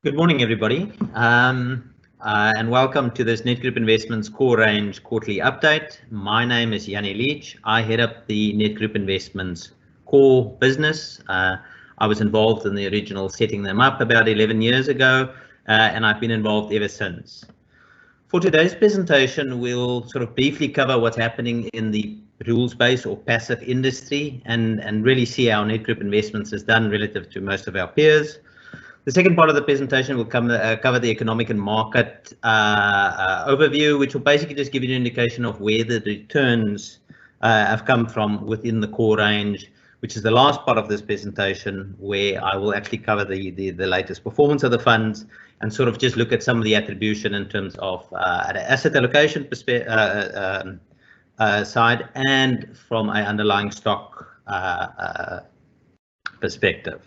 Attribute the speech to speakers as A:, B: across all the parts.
A: Good morning, everybody, and welcome to this Nedgroup Investments Core Range quarterly update. My name is Jannie Leach. I head up the Nedgroup Investments Core business. I was involved in the original setting them up about 11 years ago, and I've been involved ever since. For today's presentation, we'll sort of briefly cover what's happening in the rules-based or passive industry and really see how Nedgroup Investments has done relative to most of our peers. The second part of the presentation will cover the economic and market overview, which will basically just give you an indication of where the returns have come from within the core range, which is the last part of this presentation, where I will actually cover the latest performance of the funds and sort of just look at some of the attribution in terms of asset allocation side and from an underlying stock perspective.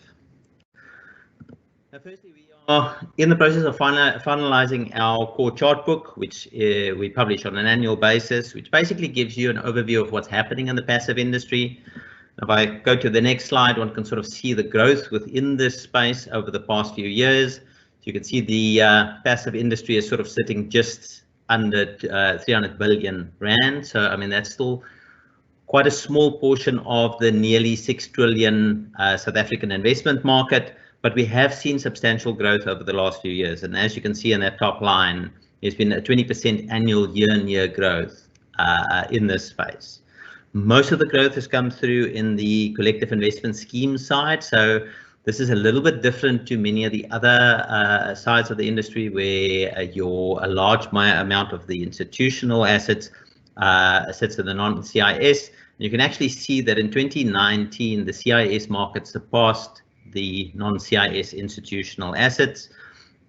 A: Now, firstly, we are in the process of finalizing our core chart book, which we publish on an annual basis, which basically gives you an overview of what's happening in the passive industry. If I go to the next slide, one can sort of see the growth within this space over the past few years. So you can see the passive industry is sort of sitting just under 300 billion rand. So, I mean, that's still quite a small portion of the nearly 6 trillion South African investment market. But we have seen substantial growth over the last few years. And as you can see in that top line, there's been a 20% annual year-on-year growth in this space. Most of the growth has come through in the collective investment scheme side. So this is a little bit different to many of the other sides of the industry where a large amount of the institutional assets sits in the non-CIS. You can actually see that in 2019, the CIS market surpassed the non-CIS institutional assets.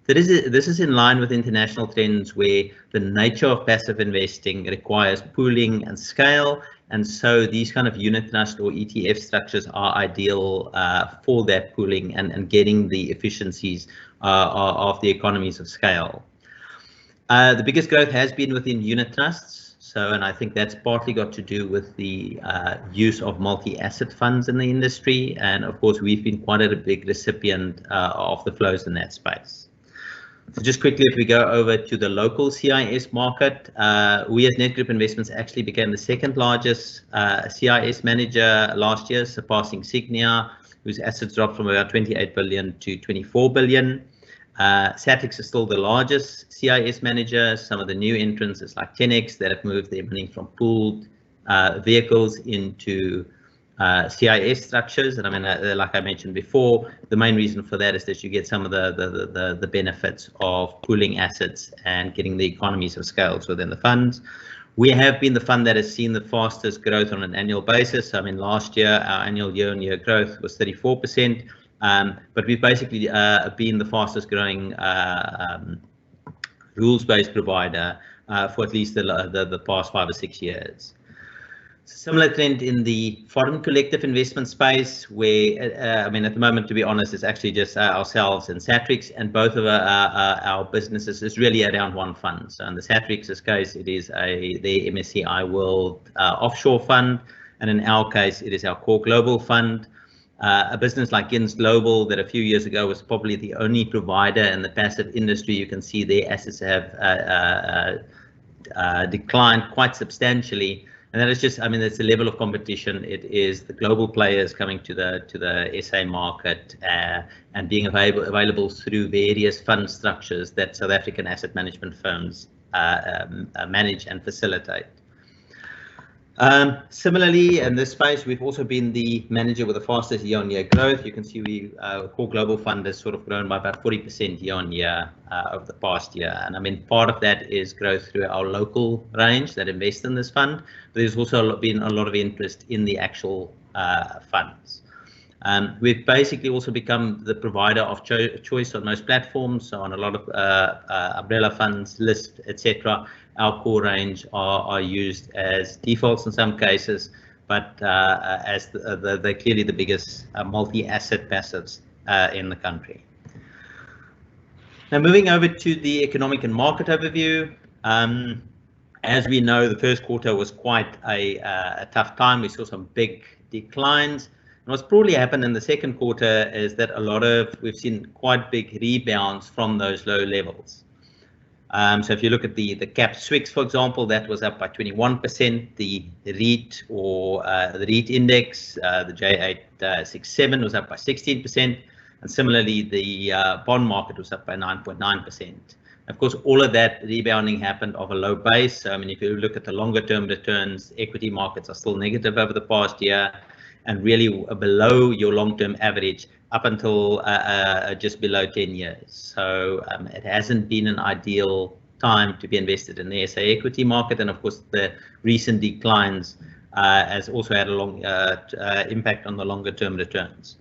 A: This is in line with international trends where the nature of passive investing requires pooling and scale, and so these kind of unit trust or ETF structures are ideal for that pooling and getting the efficiencies of the economies of scale. The biggest growth has been within unit trusts. And I think that's partly got to do with the use of multi-asset funds in the industry. And of course, we've been quite a big recipient of the flows in that space. So just quickly, if we go over to the local CIS market, we as Nedgroup Investments actually became the second largest CIS manager last year, surpassing Signia, whose assets dropped from about 28 billion to 24 billion. Satrix is still the largest CIS manager. Some of the new entrants is like 10x that have moved their money from pooled vehicles into CIS structures. And I mean, like I mentioned before, the main reason for that is that you get some of the benefits of pooling assets and getting the economies of scale within the funds. We have been the fund that has seen the fastest growth on an annual basis. I mean, last year, our annual year-on-year growth was 34%. But we've basically been the fastest growing rules-based provider for at least the past 5 or 6 years. Similar trend in the foreign collective investment space where, I mean, at the moment, to be honest, it's actually just ourselves and Satrix, and both of our businesses is really around one fund. So in the Satrix's case, it is the MSCI World Offshore Fund, and in our case, it is our Core Global Fund. A business like Gins Global that a few years ago was probably the only provider in the passive industry, you can see their assets have declined quite substantially. And that is just, I mean, it's the level of competition. It is the global players coming to the SA market and being available through various fund structures that South African asset management firms manage and facilitate. Similarly, in this space, we've also been the manager with the fastest year-on-year growth. You can see Core Global Fund has sort of grown by about 40% year-on-year over the past year. And I mean, part of that is growth through our local range that invest in this fund. But there's also been a lot of interest in the actual funds. We've basically also become the provider of choice on most platforms. So on a lot of umbrella funds, list, etc. Our core range are used as defaults in some cases, but as they're clearly the biggest multi-asset passives in the country. Now moving over to the economic and market overview. As we know, the first quarter was quite a tough time. We saw some big declines. And what's probably happened in the second quarter is that we've seen quite big rebounds from those low levels. So if you look at the cap Swix, for example, that was up by 21%. The REIT or the REIT index, the J867 was up by 16%. And similarly, the bond market was up by 9.9%. Of course, all of that rebounding happened off a low base. I mean, if you look at the longer term returns, equity markets are still negative over the past year and really below your long-term average up until just below 10 years. So it hasn't been an ideal time to be invested in the SA equity market. And of course, the recent declines has also had a long impact on the longer term returns.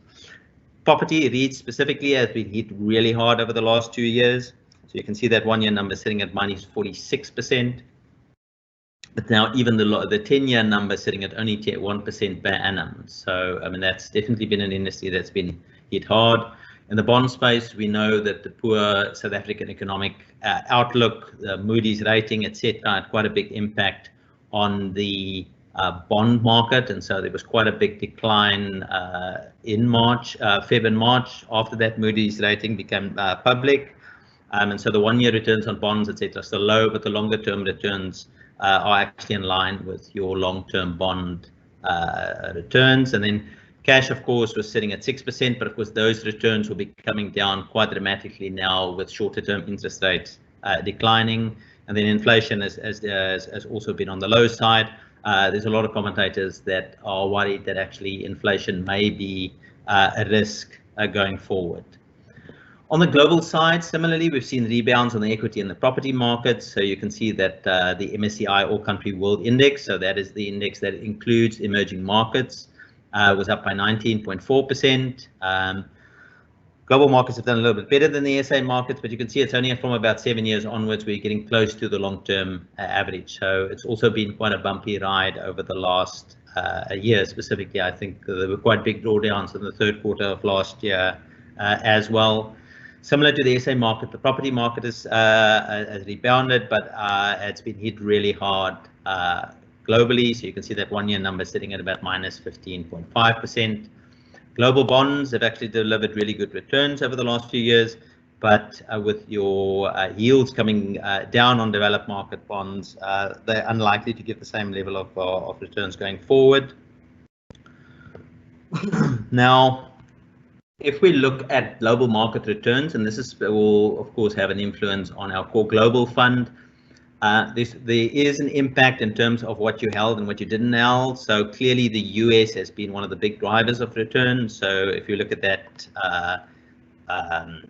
A: Property REIT specifically has been hit really hard over the last 2 years. So you can see that 1 year number sitting at minus 46%. But now even the 10-year number sitting at only 1% per annum. So I mean, that's definitely been an industry that's been hit hard. In the bond space, we know that the poor South African economic outlook, the Moody's rating, etc., had quite a big impact on the bond market, and so there was quite a big decline in March, Feb and March, after that Moody's rating became public. And so the 1 year returns on bonds, etc., are still low, but the longer term returns are actually in line with your long-term bond returns. And then cash, of course, was sitting at 6%, but of course those returns will be coming down quite dramatically now with shorter-term interest rates declining. And then inflation has also been on the low side. There's a lot of commentators that are worried that actually inflation may be a risk going forward. On the global side, similarly, we've seen rebounds on the equity and the property markets. So you can see that the MSCI All Country World Index, so that is the index that includes emerging markets, was up by 19.4%. Global markets have done a little bit better than the SA markets, but you can see it's only from about 7 years onwards where you're getting close to the long-term average. So it's also been quite a bumpy ride over the last year. Specifically, I think there were quite big drawdowns in the third quarter of last year as well. Similar to the SA market, the property market has rebounded, but it's been hit really hard globally. So you can see that 1 year number sitting at about minus 15.5%. Global bonds have actually delivered really good returns over the last few years, but with your yields coming down on developed market bonds, they're unlikely to give the same level of returns going forward. Now, if we look at global market returns, and this will of course have an influence on our core global fund, there is an impact in terms of what you held and what you didn't held. So clearly the US has been one of the big drivers of return. So if you look at that, I can't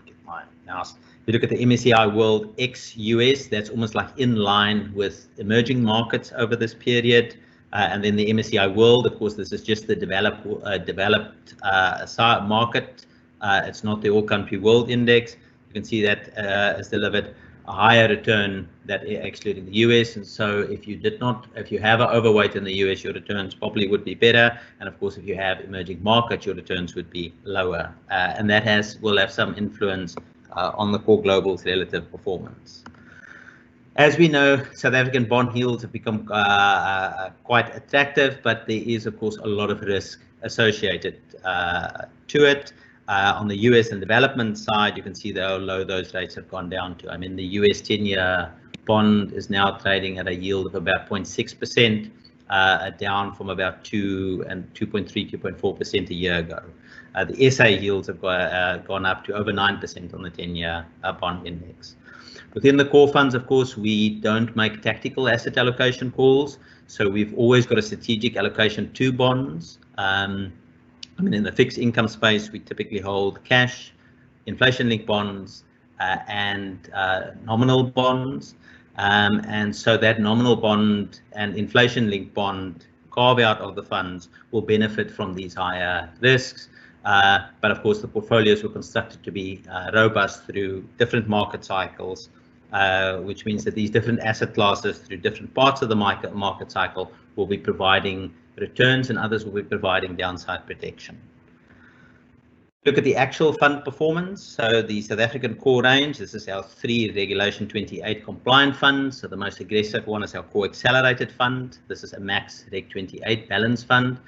A: get my mouse. If you look at the MSCI World ex-US, that's almost like in line with emerging markets over this period. And then the MSCI World, of course, this is just the developed market. It's not the All Country World Index. You can see that has delivered a higher return that excluding the US. And so if you have an overweight in the US, your returns probably would be better. And of course, if you have emerging markets, your returns would be lower. And that will have some influence on the core global's relative performance. As we know, South African bond yields have become quite attractive, but there is, of course, a lot of risk associated to it. On the US and development side, you can see how low those rates have gone down to. I mean, the US 10-year bond is now trading at a yield of about 0.6%, down from about 2.3, 2.4% a year ago. The SA yields have gone up to over 9% on the 10-year bond index. Within the core funds, of course, we don't make tactical asset allocation calls. So we've always got a strategic allocation to bonds. I mean, in the fixed income space, we typically hold cash, inflation-linked bonds, and nominal bonds. And so that nominal bond and inflation-linked bond carve-out of the funds will benefit from these higher risks. But of course, the portfolios were constructed to be robust through different market cycles, which means that these different asset classes through different parts of the market cycle will be providing returns and others will be providing downside protection. Look at the actual fund performance. So the South African core range, this is our 3 Regulation 28 compliant funds. So the most aggressive one is our core accelerated fund. This is a max Reg 28 balance fund.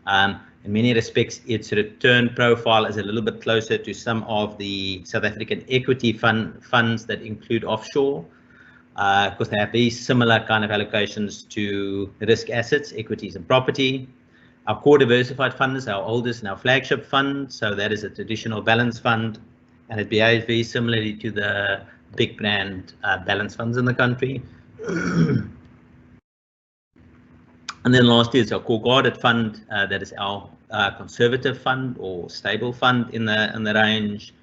A: In many respects, its return profile is a little bit closer to some of the South African equity funds that include offshore, because they have very similar kind of allocations to risk assets, equities and property. Our core diversified fund is our oldest and our flagship fund, so that is a traditional balance fund, and it behaves very similarly to the big brand balance funds in the country. And then lastly is our core guarded fund, that is our conservative fund or stable fund in the range,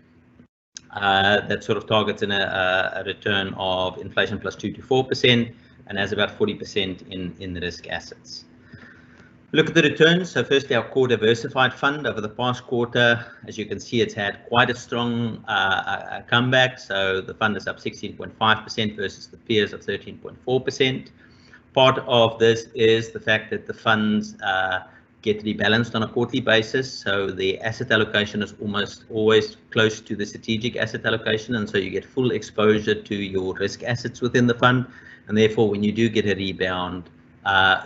A: that sort of targets a return of inflation plus 2 to 4% and has about 40% in the risk assets. Look at the returns. So firstly, our core diversified fund over the past quarter, as you can see, it's had quite a strong comeback. So the fund is up 16.5% versus the peers of 13.4%. Part of this is the fact that the funds get rebalanced on a quarterly basis. So the asset allocation is almost always close to the strategic asset allocation. And so you get full exposure to your risk assets within the fund. And therefore, when you do get a rebound,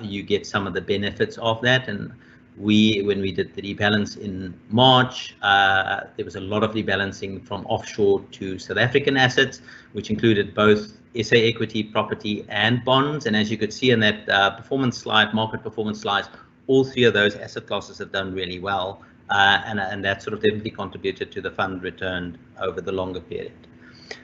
A: you get some of the benefits of that. And when we did the rebalance in March, there was a lot of rebalancing from offshore to South African assets, which included both SA equity, property and bonds. And as you could see in that performance slide, market performance slides, all three of those asset classes have done really well. And that sort of definitely contributed to the fund return over the longer period.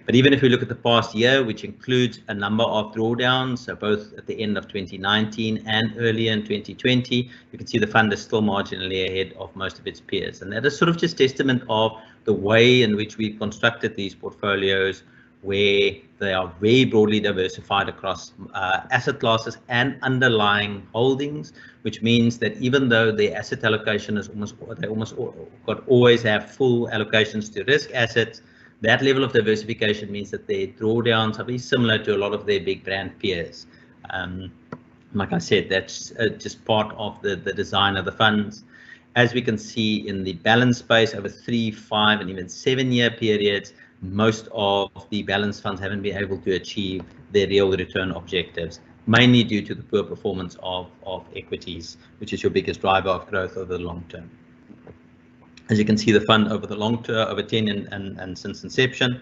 A: But even if we look at the past year, which includes a number of drawdowns, so both at the end of 2019 and earlier in 2020, you can see the fund is still marginally ahead of most of its peers. And that is sort of just testament of the way in which we constructed these portfolios, where they are very broadly diversified across asset classes and underlying holdings, which means that even though the asset allocation is always have full allocations to risk assets, that level of diversification means that their drawdowns are very similar to a lot of their big brand peers. Like I said, that's just part of the design of the funds. As we can see in the balance space over 3, 5, and even 7-year periods, most of the balance funds haven't been able to achieve their real return objectives, mainly due to the poor performance of equities, which is your biggest driver of growth over the long term. As you can see, the fund over the long term, over 10 and since inception,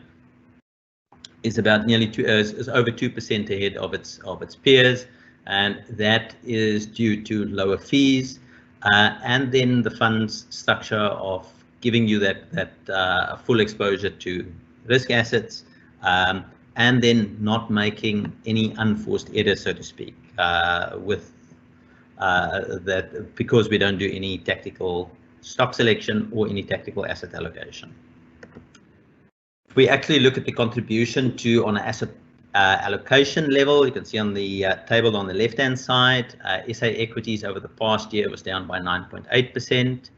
A: is about is over 2% ahead of its peers, and that is due to lower fees, and then the fund's structure of giving you that full exposure to risk assets, and then not making any unforced errors, so to speak, with that, because we don't do any tactical stock selection or any tactical asset allocation. If we actually look at the contribution to on an asset allocation level, you can see on the table on the left-hand side, SA equities over the past year was down by 9.8%.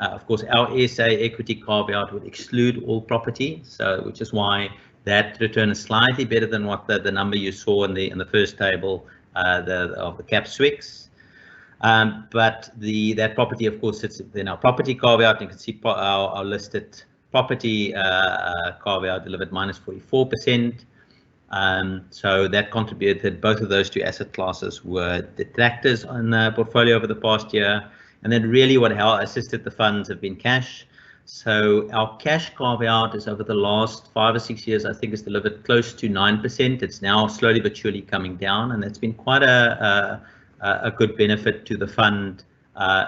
A: Of course, our SA equity carve-out would exclude all property, so which is why that return is slightly better than what the number you saw in the first table of the cap SWIX. But that property, of course, sits in our property carve-out. You can see our listed property carve-out delivered minus 44%. So that contributed. Both of those two asset classes were detractors on the portfolio over the past year. And then really what assisted the funds have been cash. So our cash carve-out is over the last 5 or 6 years, I think, has delivered close to 9%. It's now slowly but surely coming down, and it's been quite a good benefit to the fund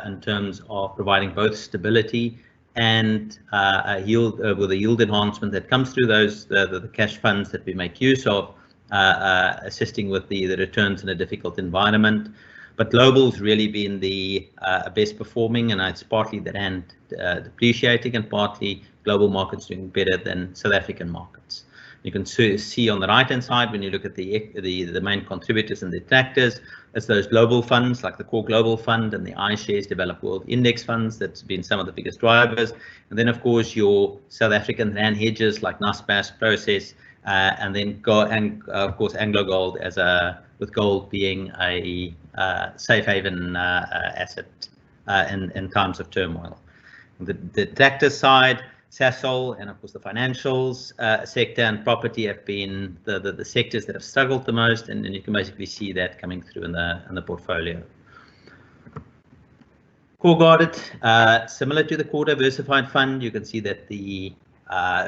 A: in terms of providing both stability and a yield with a yield enhancement that comes through those the cash funds that we make use of, assisting with the returns in a difficult environment. But global's really been the best performing, and it's partly the rand depreciating and partly global markets doing better than South African markets. You can see on the right-hand side, when you look at the main contributors and detractors, it's those global funds like the Core Global Fund and the iShares Developed World Index funds that's been some of the biggest drivers. And then, of course, your South African rand hedges like Naspers, Process, and then of course Anglo Gold with gold being a safe haven asset in times of turmoil. The detractor side, Sasol, and of course the financials sector and property have been the sectors that have struggled the most, and you can basically see that coming through in the portfolio. Core guarded, similar to the core diversified fund, you can see that the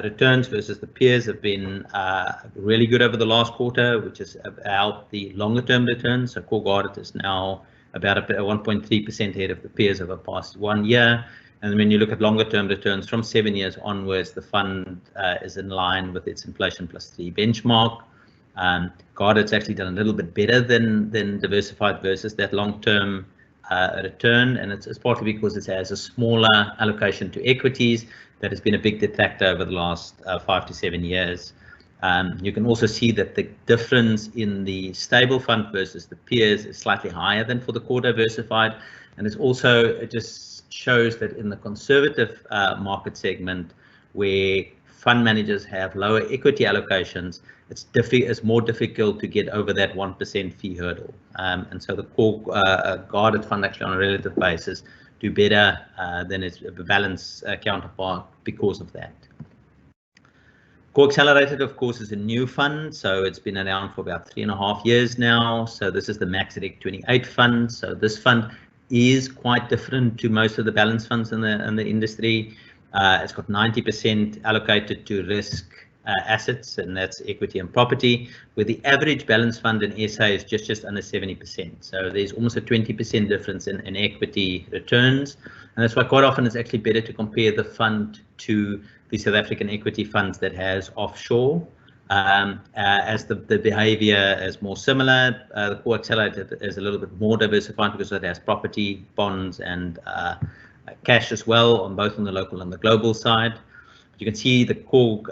A: returns versus the peers have been really good over the last quarter, which has helped the longer term returns. So core guarded is now about 1.3% ahead of the peers over the past 1 year. And when you look at longer term returns from 7 years onwards, the fund is in line with its inflation plus 3 benchmark. Guarded's actually done a little bit better than diversified versus that long term return, and it's partly because it has a smaller allocation to equities that has been a big detractor over the last 5 to 7 years. You can also see that the difference in the stable fund versus the peers is slightly higher than for the core diversified, and it just shows that in the conservative market segment, where fund managers have lower equity allocations, it's more difficult to get over that 1% fee hurdle. And so the core guarded fund actually on a relative basis do better than its balance counterpart because of that. Core Accelerated, of course, is a new fund, so it's been around for about 3.5 years now. So this is the MaxReg 28 fund. So this fund is quite different to most of the balance funds in the industry. It's got 90% allocated to risk assets, and that's equity and property, where the average balance fund in SA is just under 70%. So there's almost a 20% difference in equity returns. And that's why quite often it's actually better to compare the fund to the South African equity funds that has offshore, as the behavior is more similar. The Core Accelerated is a little bit more diversified because it has property, bonds, and cash as well, on both on the local and the global side. You can see the Core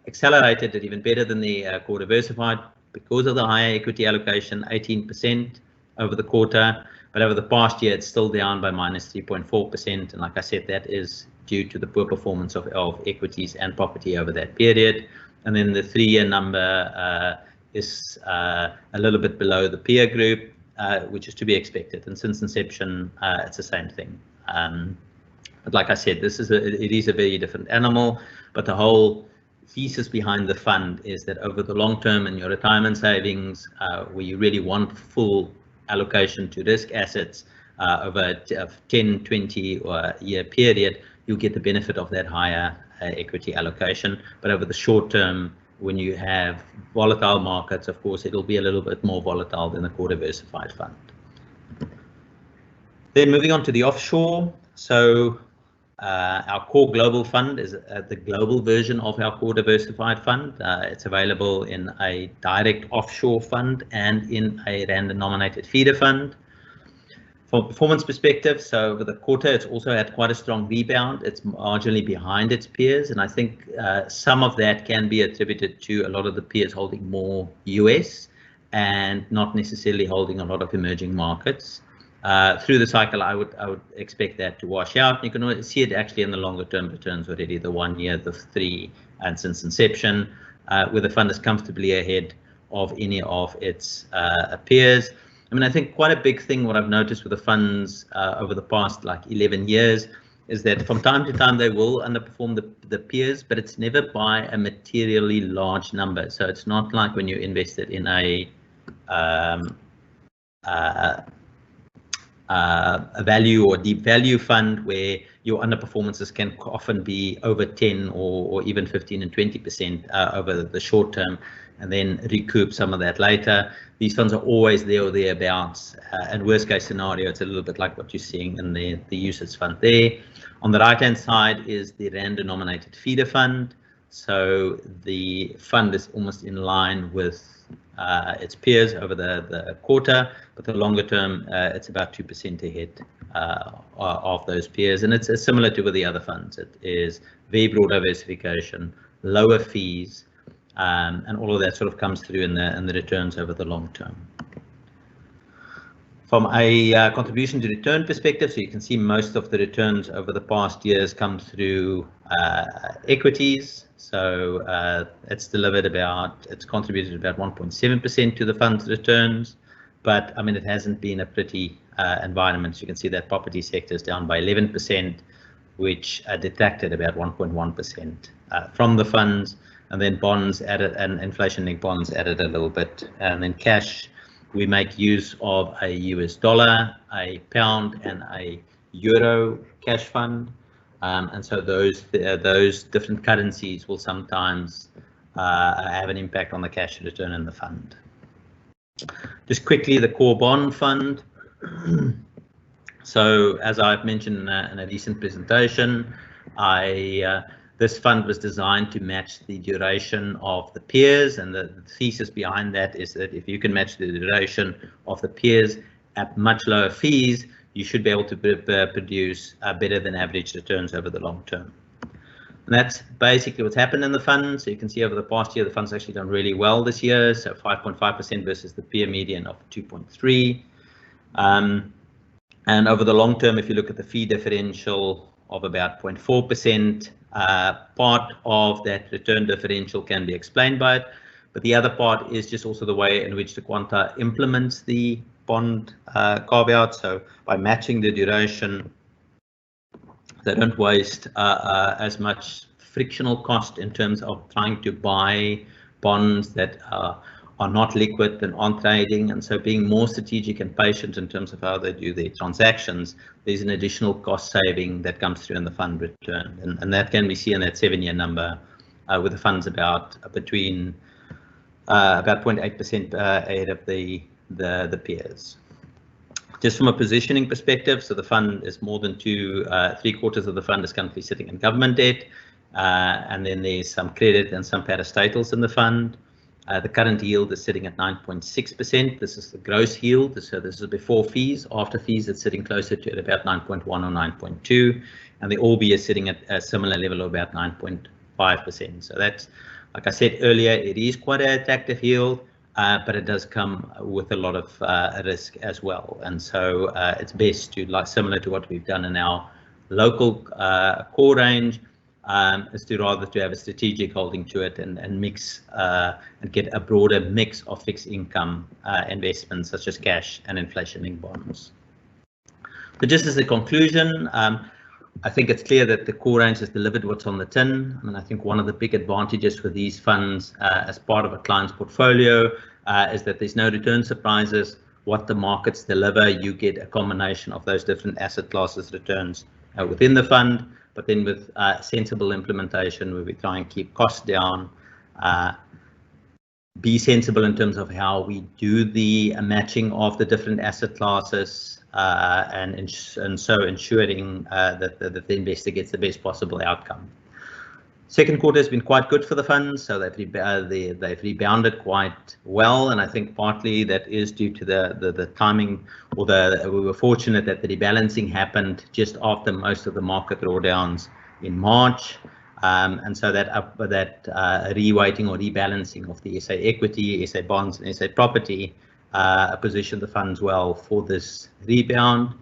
A: Accelerated did even better than the Core Diversified because of the higher equity allocation, 18% over the quarter, but over the past year it's still down by minus 3.4%, and like I said, that is due to the poor performance of equities and property over that period. And then the 3-year number is a little bit below the peer group, which is to be expected, and since inception it's the same thing. But like I said, it is a very different animal, but the whole thesis behind the fund is that over the long term in your retirement savings, where you really want full allocation to risk assets over a 10, 20 or a year period, you'll get the benefit of that higher equity allocation. But over the short term, when you have volatile markets, of course, it'll be a little bit more volatile than the core diversified fund. Then moving on to the offshore. So our core global fund is the global version of our core diversified fund. It's available in a direct offshore fund and in a rand denominated feeder fund. From a performance perspective, so over the quarter, it's also had quite a strong rebound. It's marginally behind its peers, and I think some of that can be attributed to a lot of the peers holding more US and not necessarily holding a lot of emerging markets. Through the cycle, I would expect that to wash out. You can see it actually in the longer term returns already, the 1 year, the 3, and since inception, where the fund is comfortably ahead of any of its peers. I mean, I think quite a big thing, what I've noticed with the funds over the past like 11 years, is that from time to time they will underperform the peers, but it's never by a materially large number. So it's not like when you invested in a value or deep value fund where your underperformances can often be over 10 or even 15 and 20% over the short term, and then recoup some of that later. These funds are always there or thereabouts, and worst case scenario, it's a little bit like what you're seeing in the UCITS fund there. On the right hand side is the rand denominated feeder fund. So the fund is almost in line with its peers over the quarter, but the longer term, it's about 2% ahead of those peers, and it's similar to with the other funds. It is very broad diversification, lower fees, and all of that sort of comes through in the returns over the long term. From a contribution to return perspective, so you can see most of the returns over the past years come through equities. So it's contributed about 1.7% to the fund's returns, but I mean, it hasn't been a pretty environment. So you can see that property sector is down by 11%, which detracted about 1.1% from the funds, and then bonds added, and inflation-linked bonds added a little bit, and then cash. We make use of a US dollar, a pound, and a euro cash fund, and so those different currencies will sometimes have an impact on the cash return in the fund. Just quickly, the core bond fund. So as I've mentioned in a recent presentation, this fund was designed to match the duration of the peers, and the thesis behind that is that if you can match the duration of the peers at much lower fees, you should be able to produce better than average returns over the long term. And that's basically what's happened in the fund. So you can see over the past year, the fund's actually done really well this year. So 5.5% versus the peer median of 2.3. And over the long term, if you look at the fee differential of about 0.4%, part of that return differential can be explained by it. But the other part is just also the way in which the Quanta implements the bond carve-out. So by matching the duration, they don't waste as much frictional cost in terms of trying to buy bonds that are not liquid and aren't trading, and so being more strategic and patient in terms of how they do their transactions, there's an additional cost saving that comes through in the fund return, and that can be seen in that 7-year number, with the funds about 0.8% ahead of the peers. Just from a positioning perspective, so the fund is more than 3/4 of the fund is currently sitting in government debt, and then there's some credit and some parastatals in the fund. The current yield is sitting at 9.6%. This is the gross yield, so this is before fees. After fees, it's sitting closer to about 9.1 or 9.2, and the Orbi is sitting at a similar level of about 9.5%. So that's, like I said earlier, it is quite an attractive yield, but it does come with a lot of risk as well. And so it's best to, like similar to what we've done in our local core range, is to rather to have a strategic holding to it and mix and get a broader mix of fixed income investments such as cash and inflation-linked bonds. But just as a conclusion, I think it's clear that the core range has delivered what's on the tin. I mean, I think one of the big advantages for these funds as part of a client's portfolio is that there's no return surprises. What the markets deliver, you get a combination of those different asset classes returns within the fund, but then with sensible implementation where we try and keep costs down, be sensible in terms of how we do the matching of the different asset classes, and so ensuring that the investor gets the best possible outcome. Second quarter has been quite good for the funds, so they've rebounded quite well, and I think partly that is due to the timing, or we were fortunate that the rebalancing happened just after most of the market drawdowns in March, and so that reweighting or rebalancing of the SA equity, SA bonds, and SA property positioned the funds well for this rebound.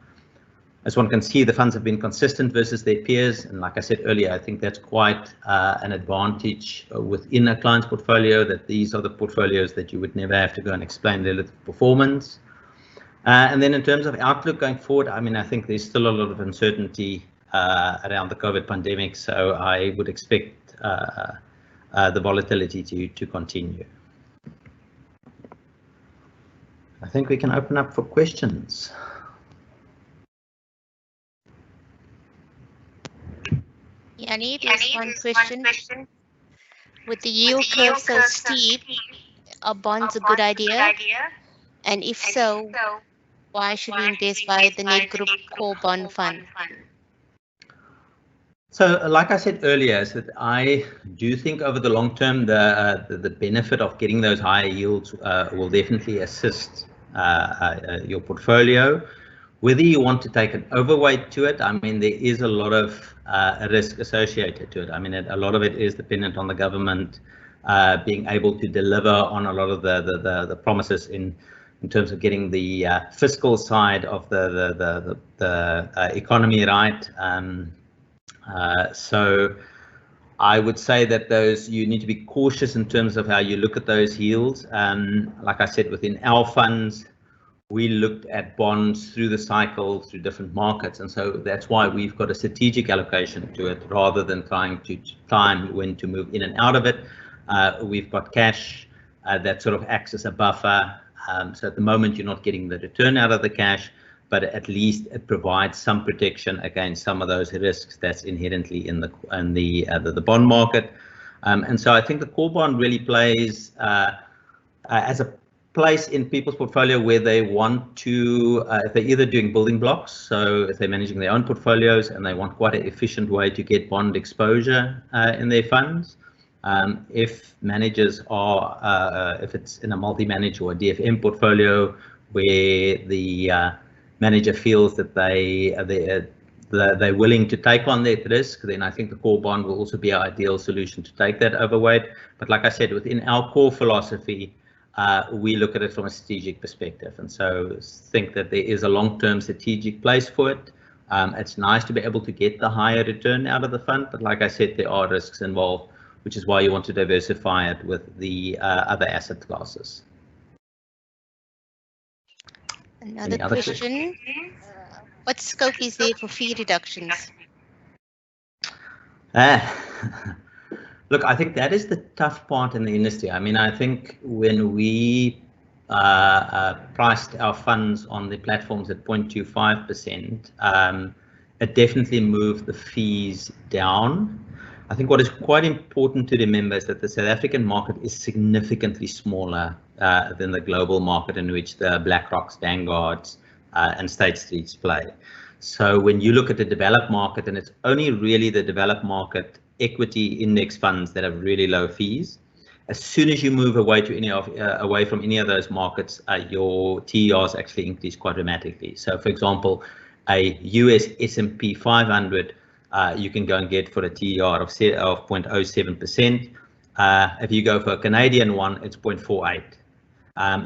A: As one can see, the funds have been consistent versus their peers, and like I said earlier, I think that's quite an advantage within a client's portfolio, that these are the portfolios that you would never have to go and explain relative performance. And then in terms of outlook going forward, I mean, I think there's still a lot of uncertainty around the COVID pandemic, so I would expect the volatility to continue. I think we can open up for questions.
B: Jannie, there's one question. With the yield curve so steep, are bonds a good idea? And if so, why should we invest via the Nedgroup Core Bond Fund?
A: So, like I said earlier, is that I do think over the long term, the benefit of getting those higher yields will definitely assist your portfolio. Whether you want to take an overweight to it, I mean, there is a lot of risk associated to it. I mean, a lot of it is dependent on the government being able to deliver on a lot of the promises in terms of getting the fiscal side of the economy right. So I would say that you need to be cautious in terms of how you look at those yields. Like I said, within our funds, we looked at bonds through the cycle, through different markets, and so that's why we've got a strategic allocation to it rather than trying to time when to move in and out of it. We've got cash that sort of acts as a buffer. So at the moment, you're not getting the return out of the cash, but at least it provides some protection against some of those risks that's inherently in the bond market. And so I think the core bond really plays as a place in people's portfolio where they want to, if they're either doing building blocks, so if they're managing their own portfolios and they want quite an efficient way to get bond exposure in their funds. If managers are, if it's in a multi-manage or a DFM portfolio where the manager feels that they're willing to take on that risk, then I think the core bond will also be an ideal solution to take that overweight. But like I said, within our core philosophy, we look at it from a strategic perspective, and so think that there is a long-term strategic place for it. It's nice to be able to get the higher return out of the fund, but like I said, there are risks involved, which is why you want to diversify it with the other asset classes.
B: Another question. What scope is there for fee reductions?
A: Look, I think that is the tough part in the industry. I mean, I think when we priced our funds on the platforms at 0.25%, it definitely moved the fees down. I think what is quite important to remember is that the South African market is significantly smaller than the global market in which the BlackRocks, Vanguards, and State Streets play. So when you look at the developed market, and it's only really the developed market equity index funds that have really low fees. As soon as you move away to away from any of those markets, your TERs actually increase quite dramatically. So, for example, a US S&P 500, you can go and get for a TER of 0.07%. If you go for a Canadian one, it's 0.48.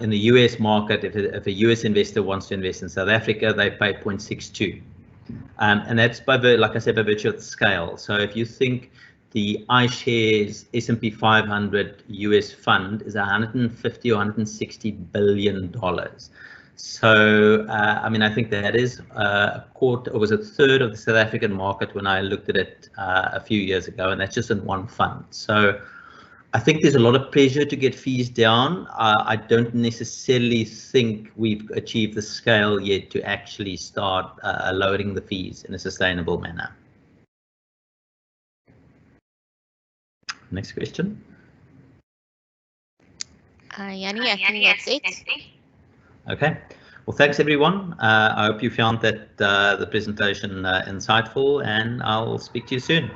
A: In the US market, if a US investor wants to invest in South Africa, they pay 0.62. And that's like I said, by virtue of the scale. So if you think the iShares S&P 500 US fund is $150 or $160 billion. So I mean, I think that is a quarter, or was a third of the South African market when I looked at it a few years ago, and that's just in one fund. So I think there's a lot of pressure to get fees down. I don't necessarily think we've achieved the scale yet to actually start lowering the fees in a sustainable manner. Next question.
B: Jannie, I think that's it.
A: Okay. Well, thanks everyone. I hope you found that the presentation insightful, and I'll speak to you soon.